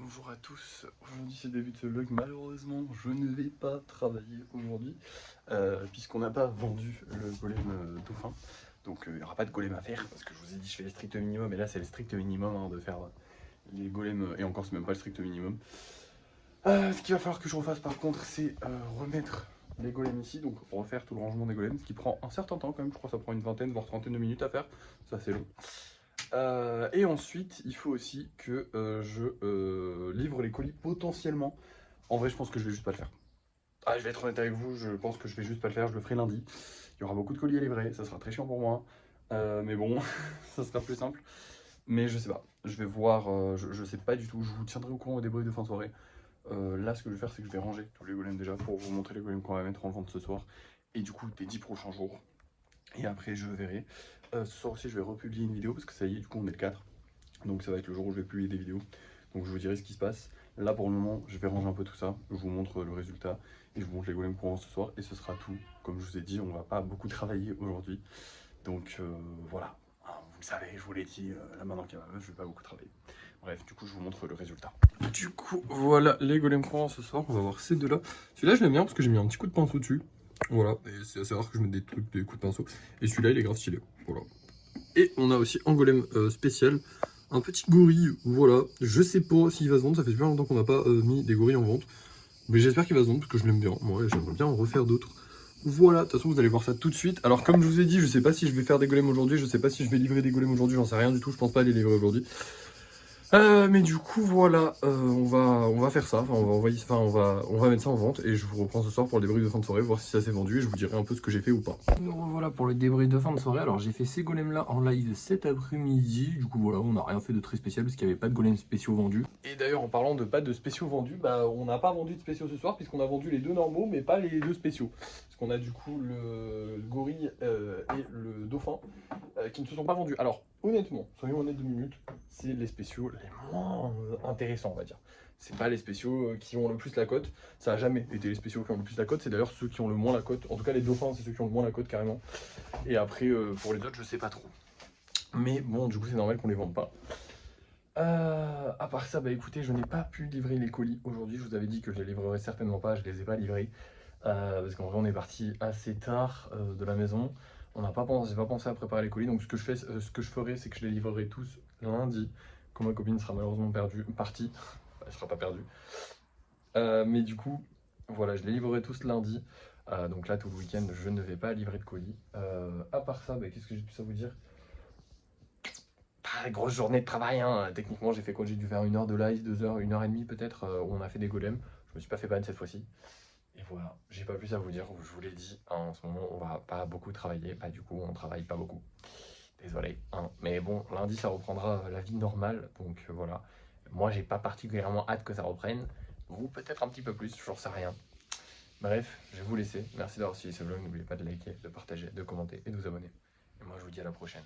Bonjour à tous, aujourd'hui c'est le début de ce vlog. Malheureusement je ne vais pas travailler aujourd'hui puisqu'on n'a pas vendu le golem dauphin. Donc il n'y aura pas de golem à faire parce que je vous ai dit je fais le strict minimum et là c'est le strict minimum de faire les golems et encore c'est même pas le strict minimum. Ce qu'il va falloir que je refasse par contre c'est remettre les golems ici, donc refaire tout le rangement des golems, ce qui prend un certain temps quand même, je crois que ça prend une vingtaine voire trentaine de minutes à faire, ça c'est long. Et ensuite, il faut aussi que je livre les colis potentiellement. En vrai, je pense que je vais juste pas le faire. Ah, je vais être honnête avec vous, je pense que je vais juste pas le faire, je le ferai lundi. Il y aura beaucoup de colis à livrer, ça sera très chiant pour moi. Mais bon, ça sera plus simple. Mais je sais pas, je vais voir, je sais pas du tout, je vous tiendrai au courant au débrief de fin de soirée. Là, ce que je vais faire, c'est que je vais ranger tous les golems déjà pour vous montrer les golems qu'on va mettre en vente ce soir. Et du coup, des 10 prochains jours. Et après, je verrai. Ce soir aussi, je vais republier une vidéo parce que ça y est, du coup, on est le 4. Donc ça va être le jour où je vais publier des vidéos. Donc je vous dirai ce qui se passe. Là pour le moment, je vais ranger un peu tout ça. Je vous montre le résultat et je vous montre les golems courants ce soir. Et ce sera tout. Comme je vous ai dit, on va pas beaucoup travailler aujourd'hui. Donc voilà. Vous le savez, je vous l'ai dit, là maintenant qu'il y a ma meuf, je vais pas beaucoup travailler. Bref, du coup, je vous montre le résultat. Du coup, voilà les golems courants ce soir. On va voir ces deux-là. Celui-là, je l'aime bien parce que j'ai mis un petit coup de pinceau dessus. Voilà, et c'est assez rare que je mette des trucs, des coups de pinceau. Et celui-là, il est grave stylé. Voilà. Et on a aussi un golem spécial, un petit gorille, voilà. Je sais pas s'il va se vendre, ça fait super longtemps qu'on n'a pas mis des gorilles en vente. Mais j'espère qu'il va se vendre parce que je l'aime bien. Moi, j'aimerais bien en refaire d'autres. Voilà, de toute façon vous allez voir ça tout de suite. Alors comme je vous ai dit, je sais pas si je vais faire des golems aujourd'hui, je sais pas si je vais livrer des golems aujourd'hui, j'en sais rien du tout, je pense pas les livrer aujourd'hui. Mais du coup voilà, on va faire ça, enfin, on va mettre ça en vente et je vous reprends ce soir pour le débrief de fin de soirée, voir si ça s'est vendu et je vous dirai un peu ce que j'ai fait ou pas. Nous revoilà pour le débrief de fin de soirée. Alors j'ai fait ces golems là en live cet après-midi, du coup voilà, on n'a rien fait de très spécial parce qu'il n'y avait pas de golems spéciaux vendus. Et d'ailleurs en parlant de pas de spéciaux vendus, bah on n'a pas vendu de spéciaux ce soir puisqu'on a vendu les deux normaux mais pas les deux spéciaux. Parce qu'on a du coup le gorille et le dauphin qui ne se sont pas vendus. Alors honnêtement, soyons honnêtes 2 minutes, c'est les spéciaux les moins intéressants on va dire. C'est pas les spéciaux qui ont le plus la cote, ça a jamais été les spéciaux qui ont le plus la cote, c'est d'ailleurs ceux qui ont le moins la cote. En tout cas les dauphins c'est ceux qui ont le moins la cote carrément. Et après pour les autres je sais pas trop. Mais bon du coup c'est normal qu'on les vende pas. À part ça, bah écoutez, je n'ai pas pu livrer les colis aujourd'hui. Je vous avais dit que je les livrerais certainement pas, je les ai pas livrés. Parce qu'en vrai on est parti assez tard de la maison. J'ai pas pensé à préparer les colis, donc ce que je ferai, c'est que je les livrerai tous lundi, quand ma copine sera malheureusement partie, elle sera pas perdue. Mais du coup, voilà, je les livrerai tous lundi. Donc là, tout le week-end, je ne vais pas livrer de colis. À part ça, bah, qu'est-ce que j'ai pu ça vous dire? Pas grosse journée de travail, hein. Techniquement, j'ai fait quoi? J'ai dû faire 1 heure de live, 2 heures, 1 heure et demie peut-être, où on a fait des golems. Je me suis pas fait ban cette fois-ci. Et voilà, j'ai pas plus à vous dire, je vous l'ai dit, hein, en ce moment on va pas beaucoup travailler, bah du coup on travaille pas beaucoup. Désolé, hein. Mais bon, lundi ça reprendra la vie normale, donc voilà. Moi j'ai pas particulièrement hâte que ça reprenne, vous peut-être un petit peu plus, j'en sais rien. Bref, je vais vous laisser, merci d'avoir suivi ce vlog, n'oubliez pas de liker, de partager, de commenter et de vous abonner. Et moi je vous dis à la prochaine.